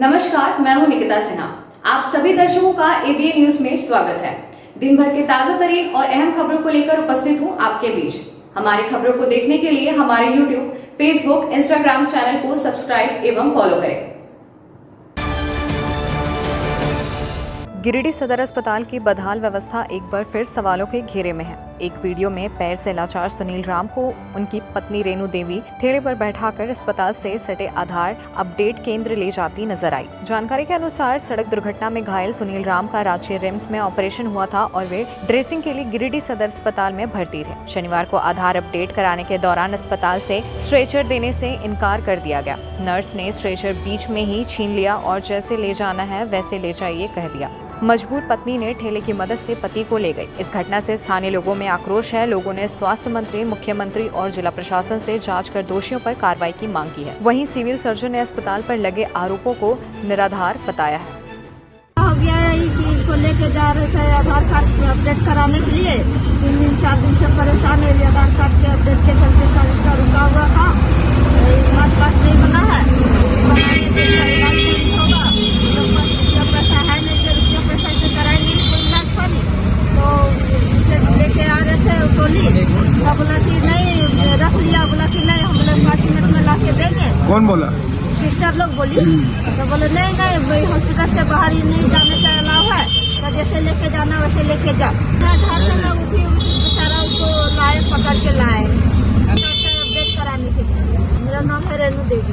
नमस्कार, मैं हूं निकिता सिन्हा। आप सभी दर्शकों का एबीएन न्यूज में स्वागत है। दिन भर के ताजा तरीन और अहम खबरों को लेकर उपस्थित हूं आपके बीच। हमारी खबरों को देखने के लिए हमारे यूट्यूब, फेसबुक, इंस्टाग्राम चैनल को सब्सक्राइब एवं फॉलो करें। गिरिडीह सदर अस्पताल की बदहाल व्यवस्था एक बार फिर सवालों के घेरे में है। एक वीडियो में पैर से लाचार सुनील राम को उनकी पत्नी रेणु देवी ठेले पर बैठाकर अस्पताल से सटे आधार अपडेट केंद्र ले जाती नजर आई। जानकारी के अनुसार सड़क दुर्घटना में घायल सुनील राम का रांची रिम्स में ऑपरेशन हुआ था और वे ड्रेसिंग के लिए गिरिडीह सदर अस्पताल में भर्ती थे। शनिवार को आधार अपडेट कराने के दौरान अस्पताल से स्ट्रेचर देने से इनकार कर दिया गया। नर्स ने स्ट्रेचर बीच में ही छीन लिया और जैसे ले जाना है वैसे ले जाइए कह दिया। मजबूर पत्नी ने ठेले की मदद से पति को ले गई। इस घटना से स्थानीय लोगों में आक्रोश है। लोगों ने स्वास्थ्य मंत्री, मुख्यमंत्री और जिला प्रशासन से जांच कर दोषियों पर कार्रवाई की मांग की है। वहीं सिविल सर्जन ने अस्पताल पर लगे आरोपों को निराधार बताया है। हो गया है कि इसको लेके जा रहे थे आधार कार्ड अपडेट कराने के लिए। 3 दिन 4 दिन से परेशान है। आधार कार्ड के अपडेट के चलते सब इसका रुका हुआ था। स्मार्ट कार्ड नहीं बना है, बनाने से इलाज नहीं होगा। तो पैसा है नहीं, रुपया पैसा से कराएंगे कोई इलाज पानी। तो लेके आ रहे थे टोली, तो बोला कि नहीं रख लिया, बोला कि नहीं हम लोग 5 मिनट में ला के देंगे। कौन बोला? सिस्टर लोग बोली। तो बोले नहीं हॉस्पिटल से बाहर ही नहीं जाने का अलाउ है, तो जैसे लेके जाना वैसे लेके जाओ। घर से लोग उठी बेचारा उसको लाए, पकड़ के लाए अपडेट कराने के लिए। मेरा नाम है रेणु देवी,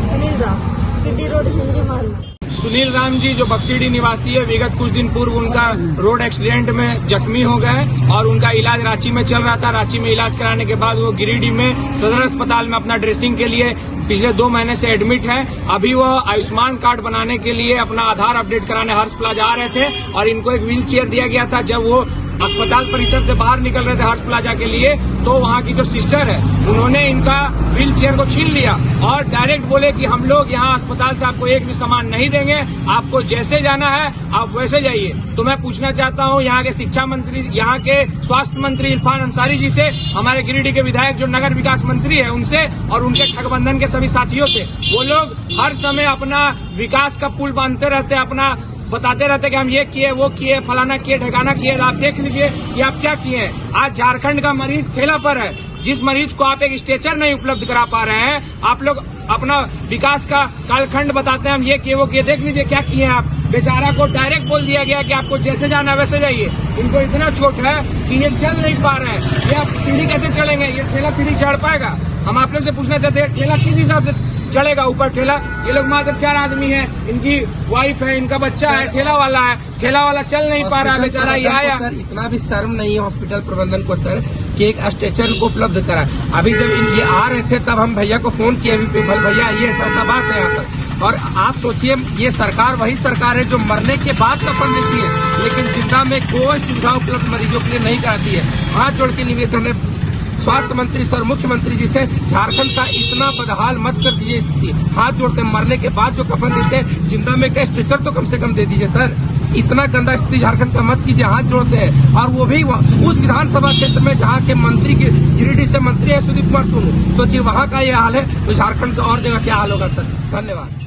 सुनील राम, गिड्डी रोड, सिंगरी मोहल्ला। सुनील राम जी जो बक्सीडी निवासी है, विगत कुछ दिन पूर्व उनका रोड एक्सीडेंट में जख्मी हो गए और उनका इलाज रांची में चल रहा था। रांची में इलाज कराने के बाद वो गिरिडीह में सदर अस्पताल में अपना ड्रेसिंग के लिए पिछले 2 महीने से एडमिट है। अभी वो आयुष्मान कार्ड बनाने के लिए अपना आधार अपडेट कराने हर्ष प्लाजा आ रहे थे और इनको एक व्हील चेयर दिया गया था। जब वो अस्पताल परिसर से बाहर निकल रहे थे हर्ष प्लाजा के लिए, तो वहाँ की जो सिस्टर है उन्होंने इनका व्हील चेयर को छीन लिया और डायरेक्ट बोले कि हम लोग यहाँ अस्पताल से आपको एक भी सामान नहीं देंगे, आपको जैसे जाना है आप वैसे जाइए। तो मैं पूछना चाहता हूँ यहाँ के शिक्षा मंत्री, यहाँ के स्वास्थ्य मंत्री इरफान अंसारी जी से, हमारे गिरिडीह के विधायक जो नगर विकास मंत्री है उनसे और उनके ठगबंधन के सभी साथियों से। वो लोग हर समय अपना विकास का पुल बांधते रहते हैं, अपना बताते रहते कि हम ये किए, वो किए, फलाना किए, ढकाना किए। आप देख लीजिए कि आप क्या किए हैं। आज झारखंड का मरीज ठेला पर है। जिस मरीज को आप एक स्ट्रेचर नहीं उपलब्ध करा पा रहे हैं, आप लोग अपना विकास का कालखंड बताते हैं हम ये किए वो किए। देख लीजिए क्या किए हैं आप। बेचारा को डायरेक्ट बोल दिया गया कि आपको जैसे जाना वैसे जाइए। इनको इतना चोट है कि ये चल नहीं पा रहे हैं। ये आप सीढ़ी कैसे चढ़ेंगे? ये ठेला सीढ़ी चढ़ पाएगा? हम आप लोग से पूछना चाहते हैं ठेला किस हिसाब से चढ़ेगा ऊपर ठेला? ये लोग मात्र 4 आदमी हैं, इनकी वाइफ है, इनका बच्चा है, ठेला वाला है, ठेला वाला चल नहीं पा रहा है बेचारा। ये आया सर, इतना भी शर्म नहीं है हॉस्पिटल प्रबंधन को सर कि एक स्ट्रेचर को उपलब्ध करा। अभी जब ये आ रहे थे तब हम भैया को फोन किए, भैया ये ऐसा बात है यहाँ पर। और आप सोचिए ये सरकार वही सरकार है जो मरने के बाद कफन देती है लेकिन जिंदा में कोई सुविधा उपलब्ध मरीजों के लिए नहीं कराती है। हाथ जोड़ के निवेदन है स्वास्थ्य मंत्री सर, मुख्यमंत्री जी से, झारखंड का इतना बदहाल मत कर दीजिए स्थिति। हाथ जोड़ते मरने के बाद जो कफन देते हैं, जिंदा में का स्ट्रेचर तो कम से कम दे दीजिए सर। इतना गंदा स्थिति झारखंड का मत कीजिए। हाथ जोड़ते हैं और वो भी उस विधानसभा क्षेत्र में जहाँ के मंत्री की गिरिडीह से मंत्री है सुदीप कुमार सोनू। सोचिए वहाँ का ये हाल है तो झारखंड का और जगह क्या हाल होगा सर। धन्यवाद।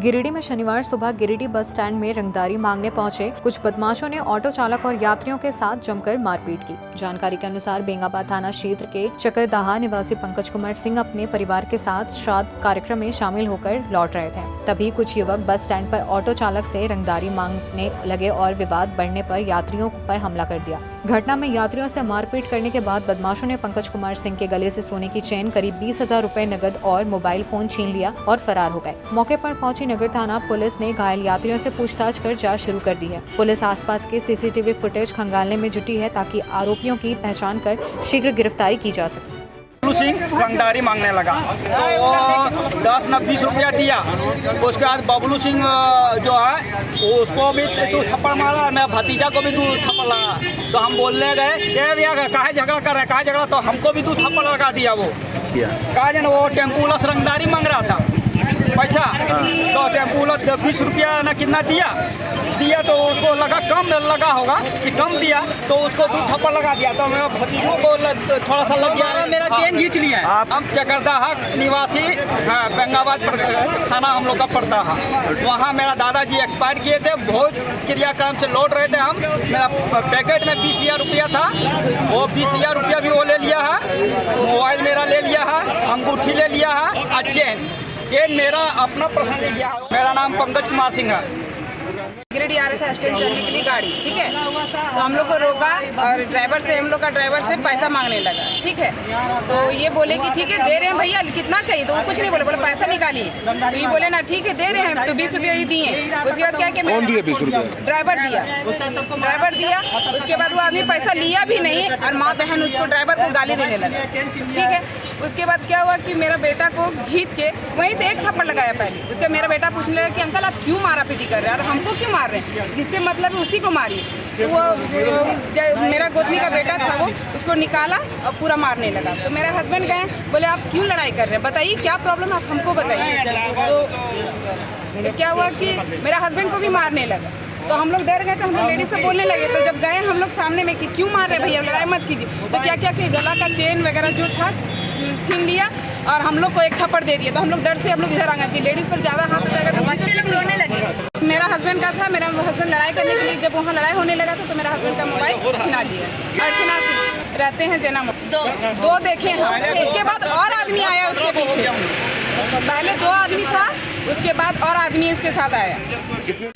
गिरिडीह में शनिवार सुबह गिरिडीह बस स्टैंड में रंगदारी मांगने पहुंचे कुछ बदमाशों ने ऑटो चालक और यात्रियों के साथ जमकर मारपीट की। जानकारी के अनुसार बेंगाबाद थाना क्षेत्र के चकरदाहा निवासी पंकज कुमार सिंह अपने परिवार के साथ श्राद्ध कार्यक्रम में शामिल होकर लौट रहे थे। तभी कुछ युवक बस स्टैंड पर ऑटो चालक से रंगदारी मांगने लगे और विवाद बढ़ने पर यात्रियों पर हमला कर दिया। घटना में यात्रियों से मारपीट करने के बाद बदमाशों ने पंकज कुमार सिंह के गले से सोने की चेन, करीब 20,000 रुपए नकद और मोबाइल फोन छीन लिया और फरार हो गए। मौके पर पहुंची नगर थाना पुलिस ने घायल यात्रियों से पूछताछ कर जांच शुरू कर दी है। पुलिस आसपास के सीसीटीवी फुटेज खंगालने में जुटी है ताकि आरोपियों की पहचान कर शीघ्र गिरफ्तारी की जा सके। बबलू सिंह रंगदारी मांगने लगा तो वो 10 न 20 रुपया दिया। उसके बाद बबलू सिंह जो है उसको भी 2 थप्पड़ मारा, मैं भतीजा को भी 2 थप्पड़ लगा। तो हम बोलने गए ये भैया काहे झगड़ा कर रहे हैं, काहे झगड़ा? तो हमको भी 2 थप्पड़ लगा दिया। वो कहा जाए वो टेम्पू वाला रंगदारी मांग रहा था पैसा। तो टेम्पू वाला 20 रुपया ना कितना दिया तो उसको लगा कम लगा होगा कि कम दिया। तो उसको 2 थप्पड़ लगा दिया। तो मेरे भतीजों को थोड़ा सा लग गया, मेरा चेन खींच लिया। हम चकरदाहा निवासी बेंगाबाद थाना हम लोग का पड़ता है। वहाँ मेरा दादाजी एक्सपायर किए थे। भोज क्रियाक्रम से लौट रहे थे हम। मेरा पैकेट में 20,000 रुपया था, वो 20,000 रुपया भी वो ले लिया है। मोबाइल मेरा ले लिया है, अंगूठी ले लिया है और चेन। ये मेरा अपना पर्सन ले लिया है। मेरा नाम पंकज कुमार सिंह है। गिरिडीह आ रहे थे स्टैंड चलने के लिए गाड़ी, ठीक है। तो हम लोग को रोका और ड्राइवर से हम लोग का ड्राइवर से पैसा मांगने लगा, ठीक है। तो ये बोले कि ठीक है दे रहे हैं भैया, कितना चाहिए। तो वो कुछ नहीं बोले, बोले पैसा निकालिए। तो ये बोले ना ठीक है दे रहे हैं, तो 20 रुपया ही दिए। उसके बाद क्या कि कौन दिया 20 रुपया? ड्राइवर दिया। उसके बाद वो आदमी पैसा लिया भी नहीं और माँ बहन उसको ड्राइवर को गाली देने लगे, ठीक है। उसके बाद क्या हुआ कि मेरा बेटा को खींच के वहीं से 1 थप्पड़ लगाया पहले। उसके मेरा बेटा पूछने लगा कि अंकल आप क्यों मारा पीटी कर रहे हैं और हमको क्यों मार रहे हैं, जिससे मतलब उसी को मारिए। तो वो मेरा गोदमी का बेटा था, वो उसको निकाला और पूरा मारने लगा। तो मेरे हस्बैंड गए, बोले आप क्यों लड़ाई कर रहे हैं, बताइए क्या प्रॉब्लम आप हमको बताइए। तो क्या हुआ कि मेरा हस्बैंड को भी मारने लगा। तो हम लोग डर गए, तो हम लोग लेडीज से बोलने लगे। तो जब गए हम लोग सामने में कि क्यों मार रहे भैया, लड़ाई मत कीजिए। तो क्या कि गला का चेन वगैरह जो था छीन लिया और हम लोग को 1 थप्पड़ दे दिया। तो हम लोग डर से हम लोग इधर आ गए कि लेडीज पर ज़्यादा हाथ उठाएगा तो बच्चे लोग रोने लगे। मेरा हस्बैंड का था, मेरा हस्बैंड लड़ाई करने के लिए जब वहाँ लड़ाई होने लगा तो मेरा हस्बैंड का मोबाइल छिना लिया। अर्चना सिंह रहते हैं जेना। 2 देखे हैं। उसके बाद और आदमी आया उसके पीछे। पहले 2 आदमी था, उसके बाद और आदमी उसके साथ आया।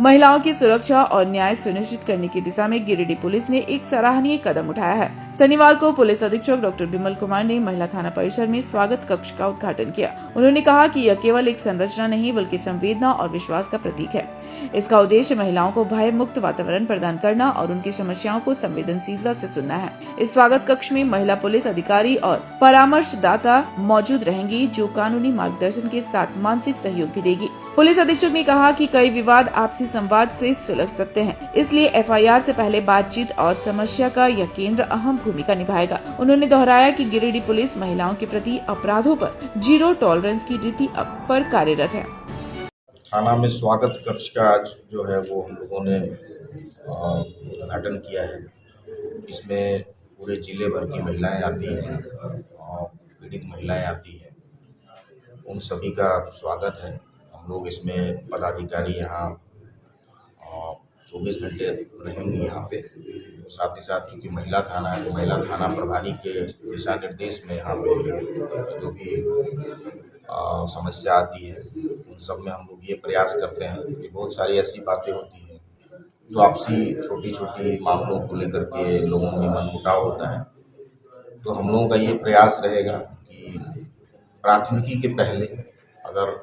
महिलाओं की सुरक्षा और न्याय सुनिश्चित करने की दिशा में गिरिडीह पुलिस ने एक सराहनीय कदम उठाया है। शनिवार को पुलिस अधीक्षक डॉक्टर बिमल कुमार ने महिला थाना परिसर में स्वागत कक्ष का उद्घाटन किया। उन्होंने कहा कि यह केवल एक संरचना नहीं बल्कि संवेदना और विश्वास का प्रतीक है। इसका उद्देश्य महिलाओं को भय मुक्त वातावरण प्रदान करना और उनकी समस्याओं को संवेदनशीलता से सुनना है। इस स्वागत कक्ष में महिला पुलिस अधिकारी और परामर्शदाता मौजूद रहेंगी, जो कानूनी मार्गदर्शन के साथ मानसिक सहयोग भी देगी। पुलिस अधीक्षक ने कहा कि कई विवाद आपसी संवाद से सुलझ सकते हैं, इसलिए एफआईआर से पहले बातचीत और समस्या का यह केंद्र अहम भूमिका निभाएगा। उन्होंने दोहराया कि गिरिडीह पुलिस महिलाओं के प्रति अपराधों पर 0 टॉलरेंस की नीति पर कार्यरत है। थाना में स्वागत कक्ष का आज जो है वो हम लोगों ने उद्घाटन किया है। इसमें पूरे जिले भर की महिलाएं आती हैं और पीड़ित महिलाएं आती हैं, उन सभी का स्वागत है। हम लोग इसमें पदाधिकारी यहाँ 24 घंटे रहेंगे यहाँ पे। साथ ही साथ चूँकि महिला थाना है तो महिला थाना प्रभारी के दिशा निर्देश में यहाँ पे जो भी समस्या आती है उन सब में हम लोग ये प्रयास करते हैं, क्योंकि बहुत सारी ऐसी बातें होती हैं जो आपसी छोटी छोटी मामलों को लेकर के लोगों में मनमुटाव होता है। तो हम लोगों का ये प्रयास रहेगा कि प्राथमिकी के पहले अगर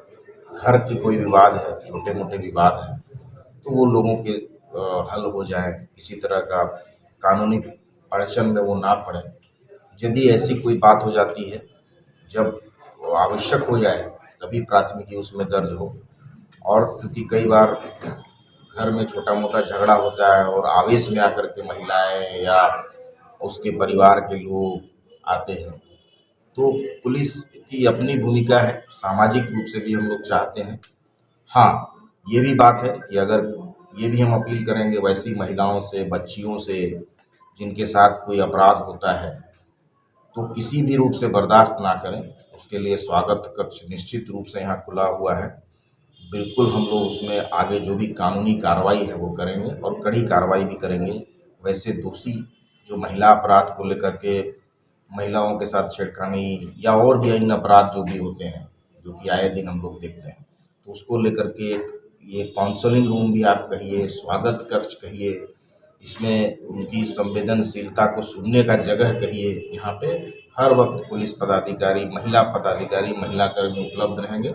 घर के कोई विवाद है, छोटे मोटे विवाद हैं, तो वो लोगों के हल हो जाए, किसी तरह का कानूनी अड़चन में वो ना पड़े। यदि ऐसी कोई बात हो जाती है जब आवश्यक हो जाए तभी प्राथमिकी उसमें दर्ज हो। और क्योंकि कई बार घर में छोटा मोटा झगड़ा होता है और आवेश में आकर के महिलाएं या उसके परिवार के लोग आते हैं, तो पुलिस की अपनी भूमिका है, सामाजिक रूप से भी हम लोग चाहते हैं। हाँ, ये भी बात है कि अगर ये भी हम अपील करेंगे वैसी महिलाओं से, बच्चियों से जिनके साथ कोई अपराध होता है, तो किसी भी रूप से बर्दाश्त ना करें। उसके लिए स्वागत कक्ष निश्चित रूप से यहाँ खुला हुआ है। बिल्कुल हम लोग उसमें आगे जो भी कानूनी कार्रवाई है वो करेंगे और कड़ी कार्रवाई भी करेंगे। वैसे दोषी जो महिला अपराध को लेकर के महिलाओं के साथ छेड़खानी या और भी अन्य अपराध जो भी होते हैं, जो कि आए दिन हम लोग देखते हैं, तो उसको लेकर के ये काउंसलिंग रूम भी आप कहिए, स्वागत कक्ष कहिए, इसमें उनकी संवेदनशीलता को सुनने का जगह कहिए, यहाँ पे हर वक्त पुलिस पदाधिकारी, महिला कर्मी उपलब्ध रहेंगे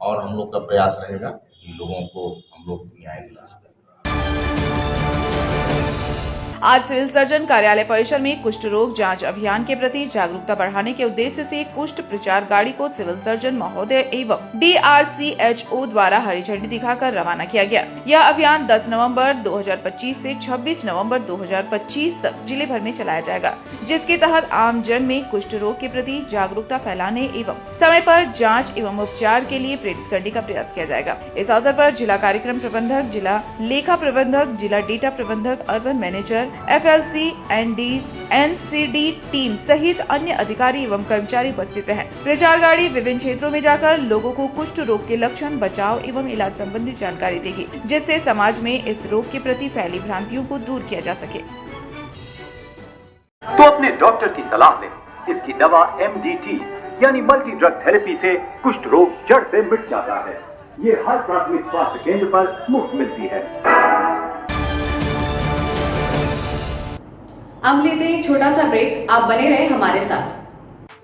और हम लोग का प्रयास रहेगा कि लोगों को हम लोग न्याय दिला सकें। आज सिविल सर्जन कार्यालय परिसर में कुष्ठ रोग जांच अभियान के प्रति जागरूकता बढ़ाने के उद्देश्य से कुष्ठ प्रचार गाड़ी को सिविल सर्जन महोदय एवं DRCHO द्वारा हरी झंडी दिखाकर रवाना किया गया। यह अभियान 10 नवंबर 2025 से 26 नवंबर 2025 तक जिले भर में चलाया जाएगा, जिसके तहत आम जन में कुष्ठ रोग के प्रति जागरूकता फैलाने एवं समय पर जांच एवं उपचार के लिए प्रेरित करने का प्रयास किया जाएगा। इस अवसर पर जिला कार्यक्रम प्रबंधक, जिला लेखा प्रबंधक, जिला डेटा प्रबंधक, urban manager, FLC, NDs, NCD team सहित अन्य अधिकारी एवं कर्मचारी उपस्थित रहे। प्रचार गाड़ी विभिन्न क्षेत्रों में जाकर लोगों को कुष्ठ रोग के लक्षण, बचाव एवं इलाज संबंधी जानकारी देगी, जिससे समाज में इस रोग के प्रति फैली भ्रांतियों को दूर किया जा सके। तो अपने डॉक्टर की सलाह लें। इसकी दवा MDT यानी मल्टी ड्रग थेरेपी से कुष्ठ रोग जड़ से मिट जाता है। ये हर प्राथमिक स्वास्थ्य केंद्र पर मुफ्त मिलती है। अब लेते हैं एक छोटा सा ब्रेक, आप बने रहे हमारे साथ।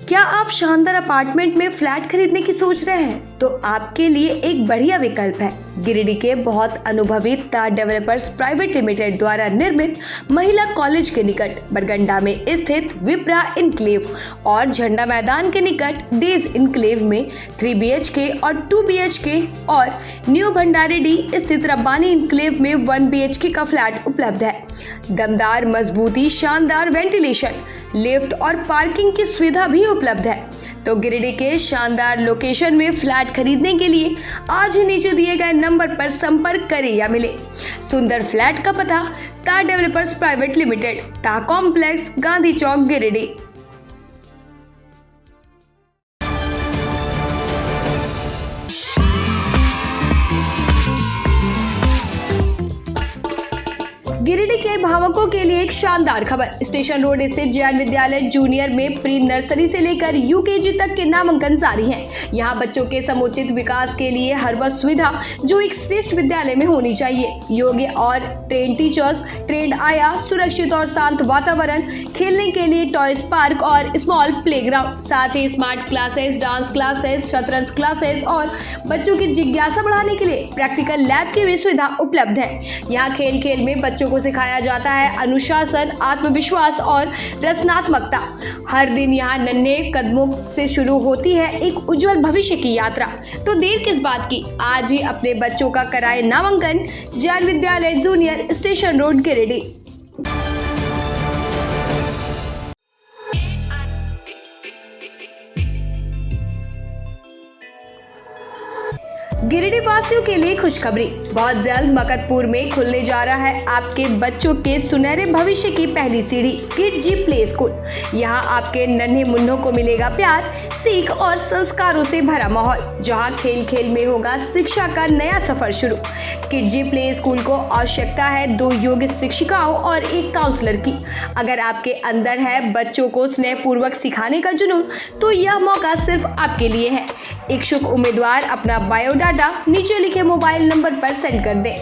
क्या आप शानदार अपार्टमेंट में फ्लैट खरीदने की सोच रहे हैं? तो आपके लिए एक बढ़िया विकल्प है गिरिडीह के बहुत अनुभवी तार डेवलपर्स प्राइवेट लिमिटेड द्वारा निर्मित महिला कॉलेज के निकट बरगंडा में स्थित विप्रा इनक्लेव और झंडा मैदान के निकट डेज इनक्लेव में 3 BHK और 2 BHK और न्यू भंडारीडी स्थित रब्बानी इनक्लेव में 1 BHK का फ्लैट उपलब्ध है। दमदार मजबूती, शानदार वेंटिलेशन, लिफ्ट और पार्किंग की सुविधा भी उपलब्ध है। तो गिरिडीह के शानदार लोकेशन में फ्लैट खरीदने के लिए आज ही नीचे दिए गए नंबर पर संपर्क करें या मिले। सुंदर फ्लैट का पता तार डेवलपर्स प्राइवेट लिमिटेड, टा कॉम्प्लेक्स, गांधी चौक, गिरिडीह। गिरिडीह के भावकों के लिए एक शानदार खबर। स्टेशन रोड स्थित जैन विद्यालय जूनियर में प्री नर्सरी से लेकर UKG तक के नामांकन जारी हैं। यहाँ बच्चों के समुचित विकास के लिए हर वह सुविधा जो एक श्रेष्ठ विद्यालय में होनी चाहिए। योग्य और ट्रेन टीचर्स, ट्रेंड आया, सुरक्षित और शांत वातावरण, खेलने के लिए टॉयज पार्क और स्मॉल प्लेग्राउंड, साथ ही स्मार्ट क्लासेस, डांस क्लासेस, शतरंज क्लासेस और बच्चों की जिज्ञासा बढ़ाने के लिए प्रैक्टिकल लैब की भी सुविधा उपलब्ध है। यहाँ खेल खेल में बच्चों को सिखाया जाता है अनुशासन, आत्मविश्वास और रचनात्मकता। हर दिन यहाँ नन्हे कदमों से शुरू होती है एक उज्जवल भविष्य की यात्रा। तो देर किस बात की, आज ही अपने बच्चों का कराए नामांकन जैन विद्यालय junior, station road, Giridih. Giridih वासियों के लिए खुशखबरी। बहुत जल्द मकतपुर में खुलने जा रहा है आपके बच्चों के सुनहरे भविष्य की पहली सीढ़ी, किड जी प्ले स्कूल। यहाँ आपके नन्हे मुन्नों को मिलेगा प्यार, सीख और संस्कारों से भरा माहौल, जहाँ खेल खेल में होगा शिक्षा का नया सफर शुरू। किड जी प्ले स्कूल को आवश्यकता है 2 योग्य शिक्षिकाओं और 1 काउंसलर की। अगर आपके अंदर है बच्चों को स्नेहपूर्वक सिखाने का जुनून, तो यह मौका सिर्फ आपके लिए है। इच्छुक उम्मीदवार अपना बायोडाटा नीचे लिखे मोबाइल नंबर पर सेंड कर दें।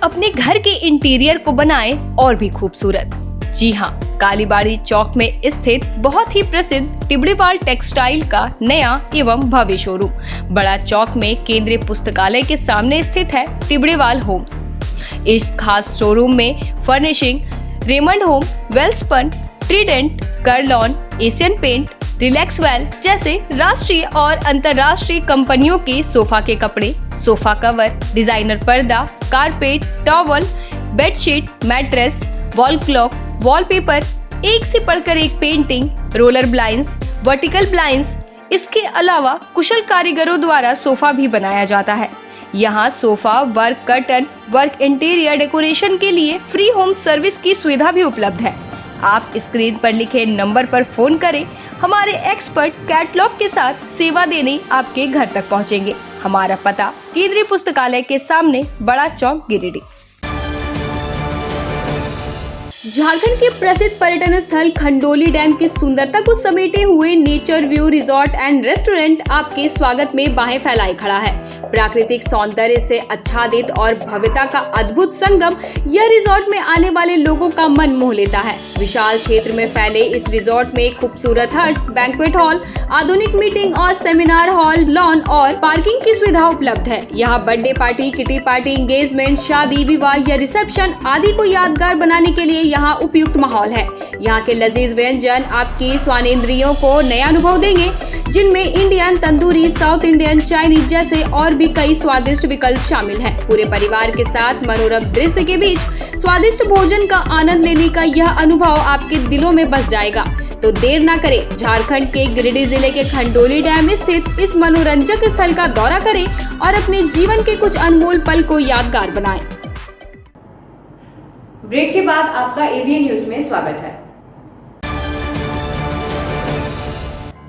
अपने घर के इंटीरियर को बनाएं और भी खूबसूरत। जी हाँ, कालीबाड़ी चौक में स्थित बहुत ही प्रसिद्ध टिबड़ीवाल टेक्सटाइल का नया एवं भव्य शोरूम बड़ा चौक में केंद्रीय पुस्तकालय के सामने स्थित है टिबड़ीवाल होम्स। इस खास शोरूम में furnishing Raymond home, Welspun, Trident, Kurlon, Asian paint, Relaxwell जैसे राष्ट्रीय और अंतर्राष्ट्रीय कंपनियों के सोफा के कपड़े, सोफा कवर, डिजाइनर पर्दा, carpet, towel, bedsheet, mattress, wall clock, wallpaper, एक से बढ़कर एक painting, roller blinds, vertical blinds. इसके अलावा कुशल कारीगरों द्वारा सोफा भी बनाया जाता है। यहाँ sofa work, curtain work, interior decoration के लिए फ्री होम सर्विस की सुविधा भी उपलब्ध है। आप स्क्रीन पर लिखे नंबर पर फोन करें, हमारे एक्सपर्ट कैटलॉग के साथ सेवा देने आपके घर तक पहुंचेंगे। हमारा पता केंद्रीय पुस्तकालय के सामने, बड़ा चौक, गिरिडीह। झारखंड के प्रसिद्ध पर्यटन स्थल खंडोली डैम की सुंदरता को समेटे हुए nature view resort and restaurant आपके स्वागत में बाहें फैलाए खड़ा है। प्राकृतिक सौंदर्य से आच्छादित और भव्यता का अद्भुत संगम यह रिजॉर्ट में आने वाले लोगों का मन मोह लेता है। विशाल क्षेत्र में फैले इस रिजॉर्ट में खूबसूरत हट्स, बैंक्वेट हॉल, आधुनिक मीटिंग और सेमिनार हॉल, लॉन और पार्किंग की सुविधा उपलब्ध है। यहाँ birthday party, kitty party, engagement, शादी, विवाह या रिसेप्शन आदि को यादगार बनाने के लिए यहाँ उपयुक्त माहौल है। यहाँ के लजीज व्यंजन आपकी स्वानेंद्रियों को नया अनुभव देंगे, जिनमें Indian, tandoori, south Indian, Chinese जैसे और भी कई स्वादिष्ट विकल्प शामिल हैं। पूरे परिवार के साथ मनोरम दृश्य के बीच स्वादिष्ट भोजन का आनंद लेने का यह अनुभव आपके दिलों में बस जाएगा। तो देर ना करें, झारखंड के गिरिडीह जिले के खंडोली डैम स्थित इस मनोरंजक स्थल का दौरा करें और अपने जीवन के कुछ अनमोल पल को यादगार बनाएं। ब्रेक के बाद आपका एबीएन न्यूज में स्वागत है।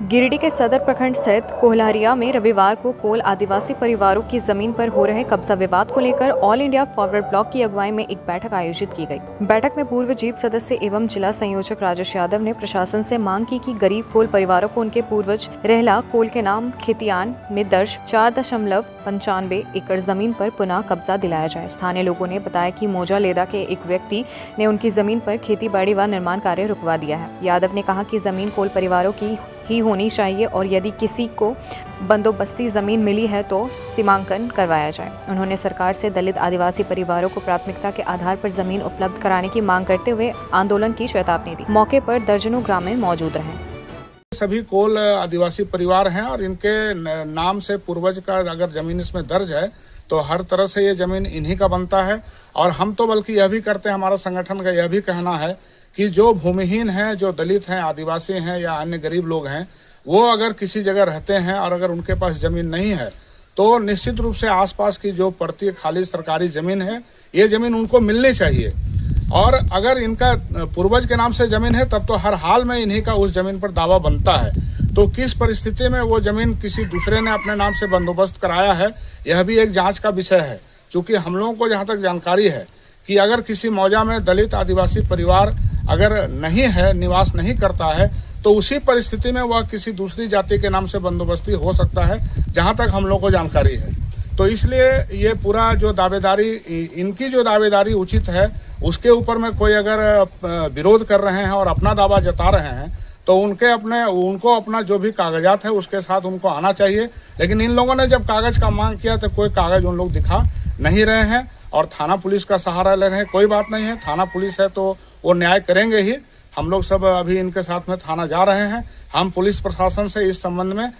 गिरिडीह के सदर प्रखंड स्थित कोल्हारिया में रविवार को कोल आदिवासी परिवारों की जमीन पर हो रहे कब्जा विवाद को लेकर ऑल इंडिया फॉरवर्ड ब्लॉक की अगुवाई में एक बैठक आयोजित की गई। बैठक में पूर्व जीप सदस्य एवं जिला संयोजक राजेश यादव ने प्रशासन से मांग की कि गरीब कोल परिवारों को उनके पूर्वज रहला कोल के नाम खेतियान में दर्ज 4.95 एकड़ जमीन पर पुनः कब्जा दिलाया जाए। स्थानीय लोगों ने बताया कि मोजा लेदा के एक व्यक्ति ने उनकी जमीन पर खेती बाड़ी व निर्माण कार्य रुकवा दिया है। यादव ने कहा कि जमीन कोल परिवारों की ही होनी चाहिए और यदि किसी को बंदोबस्ती जमीन मिली है तो सीमांकन करवाया जाए। उन्होंने सरकार से दलित आदिवासी परिवारों को प्राथमिकता के आधार पर जमीन उपलब्ध कराने की मांग करते हुए आंदोलन की चेतावनी दी। मौके पर दर्जनों ग्रामीण मौजूद रहे। सभी कोल आदिवासी परिवार हैं और इनके नाम से पूर्वज का अगर जमीन इसमें दर्ज है तो हर तरह से ये जमीन इन्हीं का बनता है। और हम तो बल्कि यह भी करते हैं, हमारा संगठन का यह भी कहना है कि जो भूमिहीन हैं, जो दलित हैं, आदिवासी हैं या अन्य गरीब लोग हैं, वो अगर किसी जगह रहते हैं और अगर उनके पास जमीन नहीं है तो निश्चित रूप से आसपास की जो पड़ती खाली सरकारी जमीन है, ये जमीन उनको मिलनी चाहिए। और अगर इनका पूर्वज के नाम से जमीन है तब तो हर हाल में इन्हीं का उस जमीन पर दावा बनता है। तो किस परिस्थिति में वो जमीन किसी दूसरे ने अपने नाम से बंदोबस्त कराया है, यह भी एक जांच का विषय है। चूँकि हम लोगों को जहाँ तक जानकारी है कि अगर किसी मौजा में दलित आदिवासी परिवार अगर नहीं है, निवास नहीं करता है, तो उसी परिस्थिति में वह किसी दूसरी जाति के नाम से बंदोबस्ती हो सकता है, जहाँ तक हम लोग को जानकारी है। तो इसलिए ये पूरा जो दावेदारी, इनकी जो दावेदारी उचित है, उसके ऊपर में कोई अगर विरोध कर रहे हैं और अपना दावा जता रहे हैं तो उनको अपना जो भी कागजात है उसके साथ उनको आना चाहिए। लेकिन इन लोगों ने जब कागज का मांग किया तो कोई कागज उन लोग दिखा नहीं रहे हैं और थाना पुलिस का सहारा ले रहे हैं। कोई बात नहीं है, थाना पुलिस है तो वो न्याय करेंगे ही। हम लोग सब अभी इनके साथ में थाना जा रहे हैं। हम पुलिस प्रशासन से इस संबंध में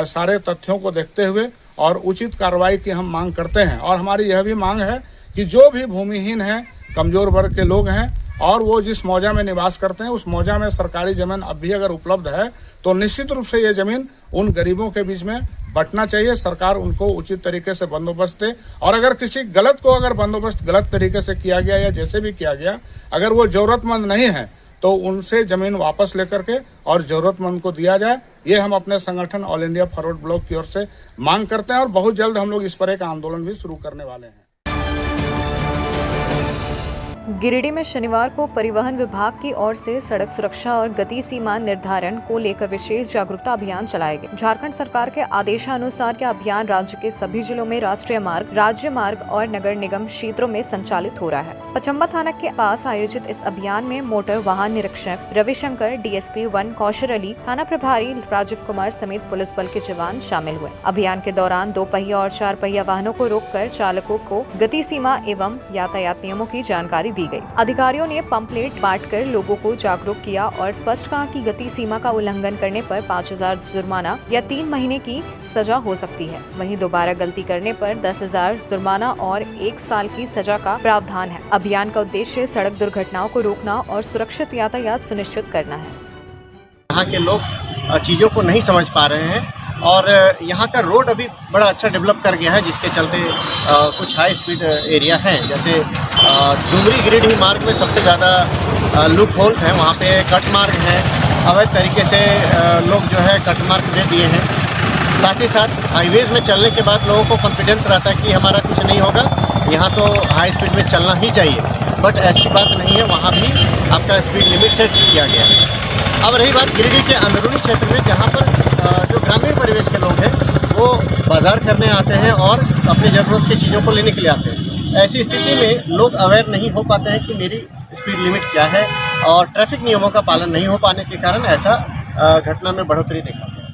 सारे तथ्यों को देखते हुए और उचित कार्रवाई की हम मांग करते हैं। और हमारी यह भी मांग है कि जो भी भूमिहीन हैं, कमजोर वर्ग के लोग हैं और वो जिस मौजा में निवास करते हैं उस मौजा में सरकारी जमीन अब भी अगर उपलब्ध है तो निश्चित रूप से ये जमीन उन गरीबों के बीच में बंटना चाहिए। सरकार उनको उचित तरीके से बंदोबस्त दे और अगर किसी गलत को अगर बंदोबस्त गलत तरीके से किया गया या जैसे भी किया गया, अगर वो जरूरतमंद नहीं है तो उनसे जमीन वापस लेकर के और जरूरतमंद को दिया जाए। ये हम अपने संगठन ऑल इंडिया फॉरवर्ड ब्लॉक की ओर से मांग करते हैं और बहुत जल्द हम लोग इस पर एक आंदोलन भी शुरू करने वाले हैं। गिरिडीह में शनिवार को परिवहन विभाग की ओर से सड़क सुरक्षा और गति सीमा निर्धारण को लेकर विशेष जागरूकता अभियान चलाया गया। झारखंड सरकार के आदेशानुसार यह अभियान राज्य के सभी जिलों में राष्ट्रीय मार्ग, राज्य मार्ग और नगर निगम क्षेत्रों में संचालित हो रहा है। पचम्बा थाना के पास आयोजित इस अभियान में मोटर वाहन निरीक्षक रविशंकर, डीएसपी 1 कौशर अली, थाना प्रभारी राजीव कुमार समेत पुलिस बल के जवान शामिल हुए। अभियान के दौरान 2 पहिया और 4 पहिया वाहनों को रोककर चालकों को गति सीमा एवं यातायात नियमों की जानकारी दी गई। अधिकारियों ने पंपलेट बांटकर लोगों को जागरूक किया और स्पष्ट कहा कि गति सीमा का उल्लंघन करने पर 5,000 जुर्माना या 3 महीने की सजा हो सकती है। वहीं दोबारा गलती करने पर 10,000 जुर्माना और 1 साल की सजा का प्रावधान है। अभियान का उद्देश्य सड़क दुर्घटनाओं को रोकना और सुरक्षित यातायात सुनिश्चित करना है। यहाँ के लोग चीजों को नहीं समझ पा रहे हैं और यहाँ का रोड अभी बड़ा अच्छा डेवलप कर गया है, जिसके चलते कुछ हाई स्पीड एरिया हैं। जैसे डुमरी गिरिडीह मार्ग में सबसे ज़्यादा लूप होल्स हैं, वहाँ पे कट मार्ग हैं, अवैध तरीके से लोग जो है कट मार्ग दे दिए हैं। साथ ही साथ हाईवेज़ में चलने के बाद लोगों को कॉन्फिडेंस रहता है कि हमारा कुछ नहीं होगा, यहाँ तो हाई स्पीड में चलना ही चाहिए, बट ऐसी बात नहीं है, वहाँ भी आपका स्पीड लिमिट सेट किया गया है। अब रही बात गिरिडीह के अंदरूनी क्षेत्र में, जहाँ पर जो ग्रामीण परिवेश के लोग हैं वो बाज़ार करने आते हैं और अपनी ज़रूरत की चीज़ों को लेने के लिए आते हैं। ऐसी स्थिति में लोग अवेयर नहीं हो पाते हैं कि मेरी स्पीड लिमिट क्या है, और ट्रैफिक नियमों का पालन नहीं हो पाने के कारण ऐसा घटना में बढ़ोतरी देखा गया।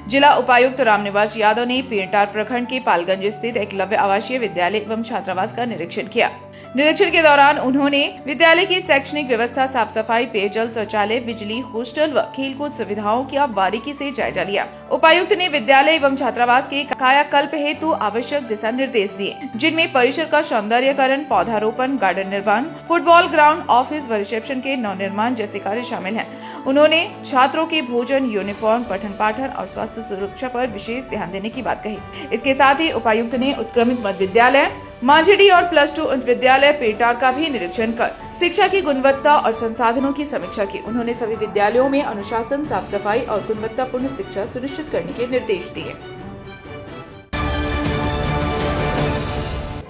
जिला उपायुक्त रामनिवास यादव ने पीरटार प्रखंड के पालगंज स्थित एकलव्य आवासीय विद्यालय एवं छात्रावास का निरीक्षण किया। निरीक्षण के दौरान उन्होंने विद्यालय की शैक्षणिक व्यवस्था, साफ सफाई, पेयजल, शौचालय, बिजली, हॉस्टल व खेलकूद सुविधाओं का बारीकी से जायजा लिया। उपायुक्त ने विद्यालय एवं छात्रावास के कायाकल्प हेतु आवश्यक दिशा निर्देश दिए, जिनमें परिसर का सौंदर्यकरण, पौधारोपण, गार्डन निर्माण, फुटबॉल ग्राउंड, ऑफिस व रिसेप्शन के नवनिर्माण जैसे कार्य शामिल हैं। उन्होंने छात्रों के भोजन, यूनिफॉर्म, पठन पाठन और स्वास्थ्य सुरक्षा पर विशेष ध्यान देने की बात कही। इसके साथ ही उपायुक्त ने उत्क्रमित मध्य विद्यालय मांझीडीह और +2 उच्च विद्यालय पीरटार का भी निरीक्षण कर शिक्षा की गुणवत्ता और संसाधनों की समीक्षा की। उन्होंने सभी विद्यालयों में अनुशासन, साफ सफाई और गुणवत्तापूर्ण शिक्षा सुनिश्चित करने के निर्देश दिए।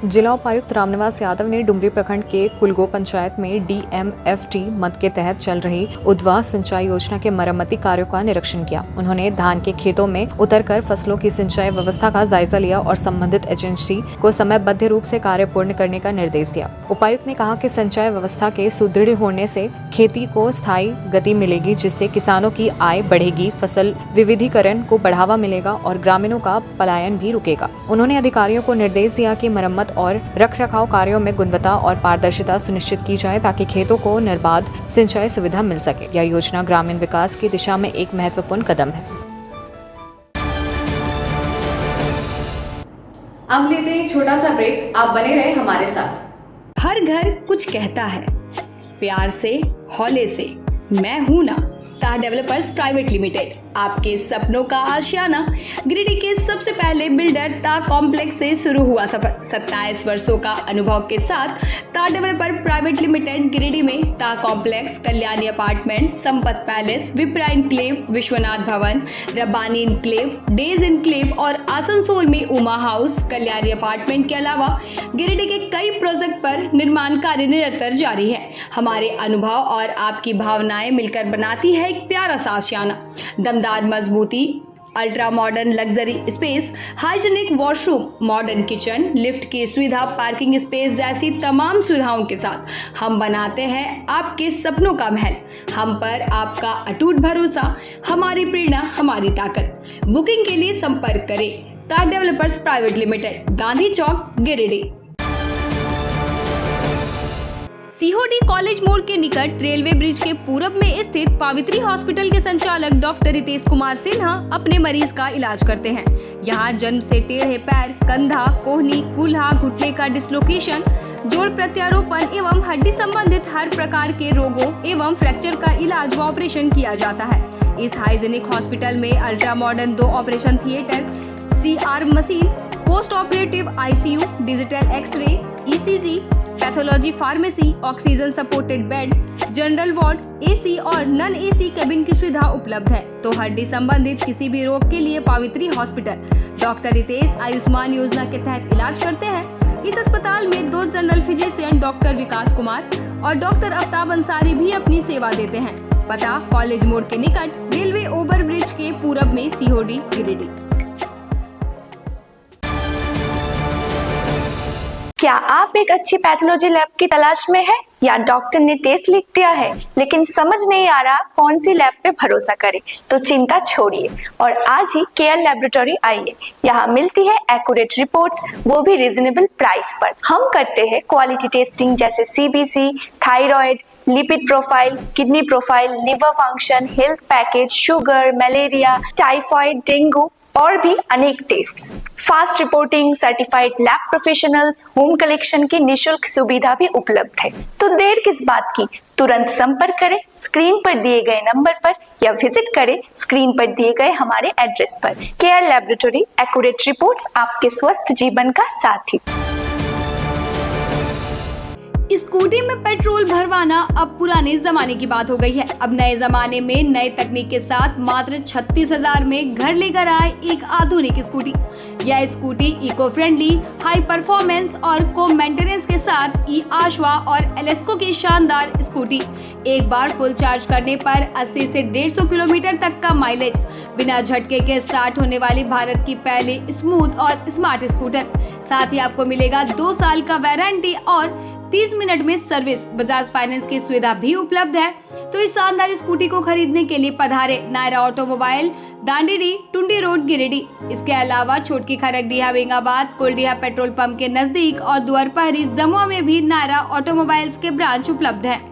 जिला उपायुक्त रामनिवास यादव ने डुमरी प्रखंड के कुलगो पंचायत में DMFT मद के तहत चल रही उद्वा सिंचाई योजना के मरम्मती कार्यों का निरीक्षण किया। उन्होंने धान के खेतों में उतरकर फसलों की सिंचाई व्यवस्था का जायजा लिया और संबंधित एजेंसी को समयबद्ध रूप से कार्य पूर्ण करने का निर्देश दिया। उपायुक्त ने कहा कि सिंचाई व्यवस्था के सुदृढ़ होने से खेती को स्थायी गति मिलेगी, जिससे किसानों की आय बढ़ेगी, फसल विविधीकरण को बढ़ावा मिलेगा और ग्रामीणों का पलायन भी रुकेगा। उन्होंने अधिकारियों को निर्देश दिया कि मरम्मत और रखरखाव कार्यों में गुणवत्ता और पारदर्शिता सुनिश्चित की जाए, ताकि खेतों को निर्बाध सिंचाई सुविधा मिल सके। यह योजना ग्रामीण विकास की दिशा में एक महत्वपूर्ण कदम है। अब लेते हैं एक छोटा सा ब्रेक, आप बने रहे हमारे साथ। हर घर कुछ कहता है, प्यार से, हौले से, मैं हूं ना। तार डेवलपर्स प्राइवेट लिमिटेड, आपके सपनों का आशियाना। गिरिडीह के सबसे पहले बिल्डर ता कॉम्प्लेक्स से शुरू हुआ सफर। 27 वर्षों का अनुभव के साथ तार डेवलपर प्राइवेट लिमिटेड गिरिडीह में ता complex, Kalyani apartment, Sampat palace, Vipra enclave, Vishwanath Bhawan, Rabbani enclave, days enclave और आसनसोल में उमा हाउस, कल्याणी अपार्टमेंट के अलावा गिरिडीह के कई प्रोजेक्ट पर निर्माण कार्य निरंतर जारी है। हमारे अनुभव और आपकी भावनाएं मिलकर बनाती है एक प्यारा सा आशियाना। दमदार मजबूती, ultra modern luxury space, hygienic washroom, modern kitchen, lift की सुविधा, पार्किंग स्पेस जैसी तमाम सुविधाओं के साथ हम बनाते हैं आपके सपनों का महल। हम पर आपका अटूट भरोसा, हमारी प्रेरणा, हमारी ताकत। बुकिंग के लिए संपर्क करें तार डेवलपर्स प्राइवेट लिमिटेड, गांधी चौक, गिरिडीह। सीहोडी कॉलेज मोड़ के निकट रेलवे ब्रिज के पूरब में स्थित पावित्री हॉस्पिटल के संचालक डॉक्टर रितेश कुमार सिन्हा अपने मरीज का इलाज करते हैं। यहां जन्म से टेढ़े पैर, कंधा, कोहनी, कूल्हा, घुटने का डिस्लोकेशन, जोड़ प्रत्यारोपण एवं हड्डी संबंधित हर प्रकार के रोगों एवं फ्रैक्चर का इलाज व ऑपरेशन किया जाता है। इस हाइजीनिक हॉस्पिटल में ultra modern 2 operation theatre, CR machine, post operative ICU, digital x ray, ECG, pathology pharmacy, oxygen supported bed, general ward, AC और नॉन AC केबिन की सुविधा उपलब्ध है। तो हड्डी संबंधित किसी भी रोग के लिए पावित्री हॉस्पिटल डॉक्टर रितेश आयुष्मान योजना के तहत इलाज करते हैं। इस अस्पताल में 2 जनरल फिजिशियन डॉक्टर विकास कुमार और डॉक्टर आफ्ताब अंसारी भी अपनी सेवा देते हैं। पता कॉलेज मोड़ के निकट रेलवे ओवर ब्रिज के पूरब में, सीहोडी, गिरिडीह। क्या आप एक अच्छी पैथोलॉजी लैब की तलाश में है या डॉक्टर ने टेस्ट लिख दिया है लेकिन समझ नहीं आ रहा कौन सी लैब पे भरोसा करें? तो चिंता छोड़िए और आज ही केयर लैबोरेटरी आइए। यहाँ मिलती है एक्यूरेट रिपोर्ट्स, वो भी रीजनेबल प्राइस पर। हम करते हैं क्वालिटी टेस्टिंग जैसे CBC, thyroid, lipid profile, kidney profile, liver function, health package, sugar, malaria, typhoid, dengue और भी अनेक tests. Fast reporting, certified lab professionals, home collection की निशुल्क सुविधा भी उपलब्ध है। तो देर किस बात की, तुरंत संपर्क करें स्क्रीन पर दिए गए नंबर पर या विजिट करें स्क्रीन पर दिए गए हमारे एड्रेस पर। केयर लैबोरेटरी, एक्यूरेट रिपोर्ट्स, आपके स्वस्थ जीवन का साथी। स्कूटी में पेट्रोल भरवाना अब पुराने जमाने की बात हो गई है। अब नए जमाने में नए तकनीक के साथ मात्र 36,000 में घर लेकर आए एक आधुनिक स्कूटी। यह scooty eco friendly, high performance और को मेंटेनेंस के साथ ई आशवा और एलेस्को की शानदार स्कूटी। एक बार फुल चार्ज करने पर 80 से 150 किलोमीटर तक का माइलेज, बिना झटके के स्टार्ट होने वाली भारत की पहली स्मूथ और स्मार्ट स्कूटर। साथ ही आपको मिलेगा 2 साल का वारंटी और 30 मिनट में सर्विस। बजाज फाइनेंस की सुविधा भी उपलब्ध है। तो इस शानदार स्कूटी को खरीदने के लिए पधारे नायरा ऑटोमोबाइल, दांडेरी, टुंडी रोड, गिरिडीह। इसके अलावा छोटकी खरकडीहा, बेंगाबाद, कोलडीहा पेट्रोल पंप के नजदीक और दुआरपहरी, जमुआ में भी नायरा ऑटोमोबाइल्स के ब्रांच उपलब्ध हैं।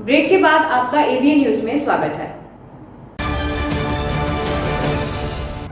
ब्रेक के बाद आपका एबीएन न्यूज में स्वागत है।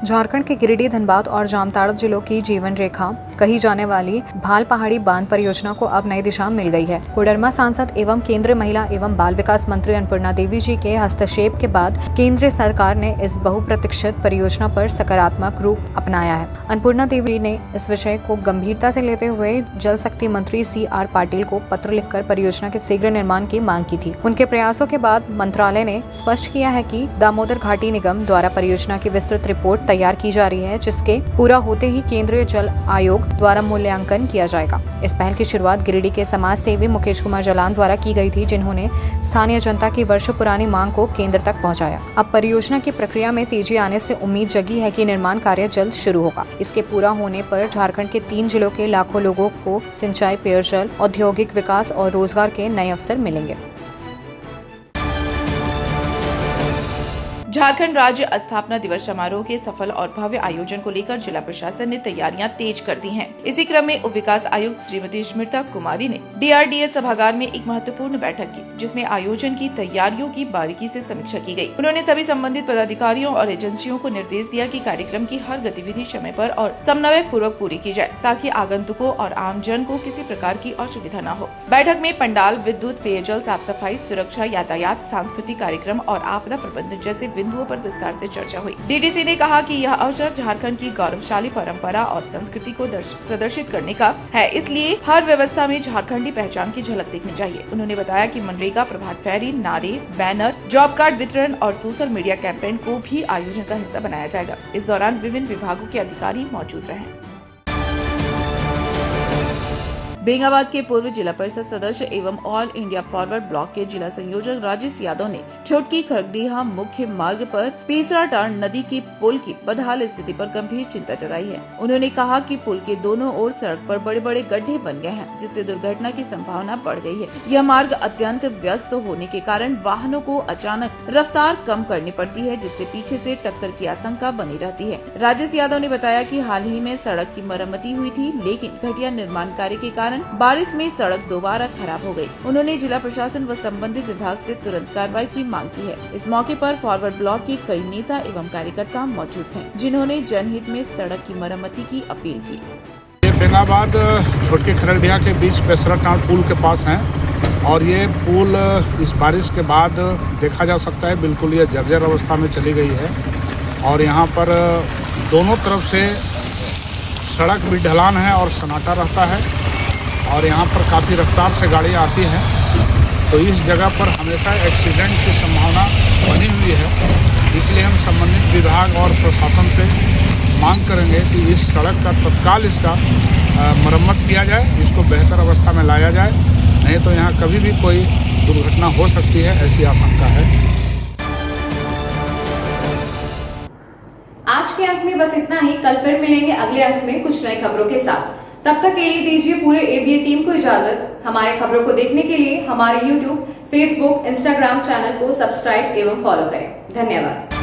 झारखंड के गिरिडीह, धनबाद और जामताड़ा जिलों की जीवन रेखा कही जाने वाली भाल पहाड़ी बांध परियोजना को अब नई दिशा मिल गई है। कोडरमा सांसद एवं केंद्रीय महिला एवं बाल विकास मंत्री अन्नपूर्णा देवी जी के हस्तक्षेप के बाद केंद्र सरकार ने इस बहुप्रतीक्षित परियोजना पर सकारात्मक रूप अपनाया है। अन्नपूर्णा देवी ने इस विषय को गंभीरता से लेते हुए जल शक्ति मंत्री CR पाटिल को पत्र लिखकर परियोजना के शीघ्र निर्माण की मांग की थी। उनके प्रयासों के बाद मंत्रालय ने स्पष्ट किया है कि दामोदर घाटी निगम द्वारा परियोजना की विस्तृत रिपोर्ट तैयार की जा रही है, जिसके पूरा होते ही केंद्रीय जल आयोग द्वारा मूल्यांकन किया जाएगा। इस पहल की शुरुआत गिरिडीह के समाज सेवी मुकेश कुमार जलान द्वारा की गई थी, जिन्होंने स्थानीय जनता की वर्षों पुरानी मांग को केंद्र तक पहुंचाया। अब परियोजना की प्रक्रिया में तेजी आने से उम्मीद जगी है कि निर्माण कार्य जल्द शुरू होगा। इसके पूरा होने पर झारखंड के 3 जिलों के लाखों लोगों को सिंचाई, पेयजल, औद्योगिक विकास और रोजगार के नए अवसर मिलेंगे। झारखंड राज्य स्थापना दिवस समारोह के सफल और भव्य आयोजन को लेकर जिला प्रशासन ने तैयारियां तेज कर दी हैं। इसी क्रम में उप विकास आयुक्त श्रीमती स्मृता कुमारी ने DRDL सभागार में एक महत्वपूर्ण बैठक की, जिसमें आयोजन की तैयारियों की बारीकी से समीक्षा की गई। उन्होंने सभी संबंधित पदाधिकारियों और एजेंसियों को निर्देश दिया कि कार्यक्रम की हर गतिविधि समय पर और समन्वय पूर्वक पूरी की जाए, ताकि आगंतुकों और आम जन को किसी प्रकार की असुविधा न हो। बैठक में पंडाल, विद्युत, पेयजल, साफ सफाई, सुरक्षा, यातायात, सांस्कृतिक कार्यक्रम और आपदा प्रबंधन जैसे बिंदुओं पर विस्तार से चर्चा हुई। DDC ने कहा कि यह अवसर झारखंड की गौरवशाली परंपरा और संस्कृति को प्रदर्शित करने का है, इसलिए हर व्यवस्था में झारखंडी पहचान की झलक दिखनी चाहिए। उन्होंने बताया कि मनरेगा, प्रभात फेरी, नारे, बैनर, जॉब कार्ड वितरण और सोशल मीडिया कैंपेन को भी आयोजन का हिस्सा बनाया जाएगा। इस दौरान विभिन्न विभागों के अधिकारी मौजूद रहे। बेंगाबाद के पूर्व जिला परिषद सदस्य एवं ऑल इंडिया फॉरवर्ड ब्लॉक के जिला संयोजक राजेश यादव ने छोटकी खरकडीहा मुख्य मार्ग पर पेसराटांड़ नदी के पुल की बदहाल स्थिति पर गंभीर चिंता जताई है। उन्होंने कहा कि पुल के दोनों ओर सड़क पर बड़े बड़े गड्ढे बन गए हैं, जिससे दुर्घटना की संभावना बढ़ गई है। यह मार्ग अत्यंत व्यस्त होने के कारण वाहनों को अचानक रफ्तार कम करनी पड़ती है, जिससे पीछे से टक्कर की आशंका बनी रहती है। राजेश यादव ने बताया कि हाल ही में सड़क की मरम्मती हुई थी, लेकिन घटिया निर्माण कार्य के कारण बारिश में सड़क दोबारा खराब हो गई। उन्होंने जिला प्रशासन व संबंधित विभाग से तुरंत कार्रवाई की मांग की है। इस मौके पर फॉरवर्ड ब्लॉक के कई नेता एवं कार्यकर्ता मौजूद थे, जिन्होंने जनहित में सड़क की मरम्मती की अपील की। बेंगाबाद छोटकी खरकडीहा के बीच पेसराटांड़ पुल के पास है और ये पुल इस बारिश के बाद देखा जा सकता है बिल्कुल ये जर्जर अवस्था में चली गई है और यहाँ पर दोनों तरफ से सड़क भी ढलान है और सन्नाटा रहता है और यहाँ पर काफ़ी रफ्तार से गाड़ी आती है, तो इस जगह पर हमेशा एक्सीडेंट की संभावना बनी हुई है। इसलिए हम संबंधित विभाग और प्रशासन से मांग करेंगे कि इस सड़क का तत्काल इसका मरम्मत किया जाए, इसको बेहतर अवस्था में लाया जाए, नहीं तो यहाँ कभी भी कोई दुर्घटना हो सकती है, ऐसी आशंका है। आज के अंक में बस इतना ही। कल फिर मिलेंगे अगले अंक में कुछ नई खबरों के साथ। तब तक के लिए दीजिए पूरे एबीएन टीम को इजाजत। हमारे खबरों को देखने के लिए हमारे YouTube, Facebook, Instagram चैनल को सब्सक्राइब एवं फॉलो करें। धन्यवाद।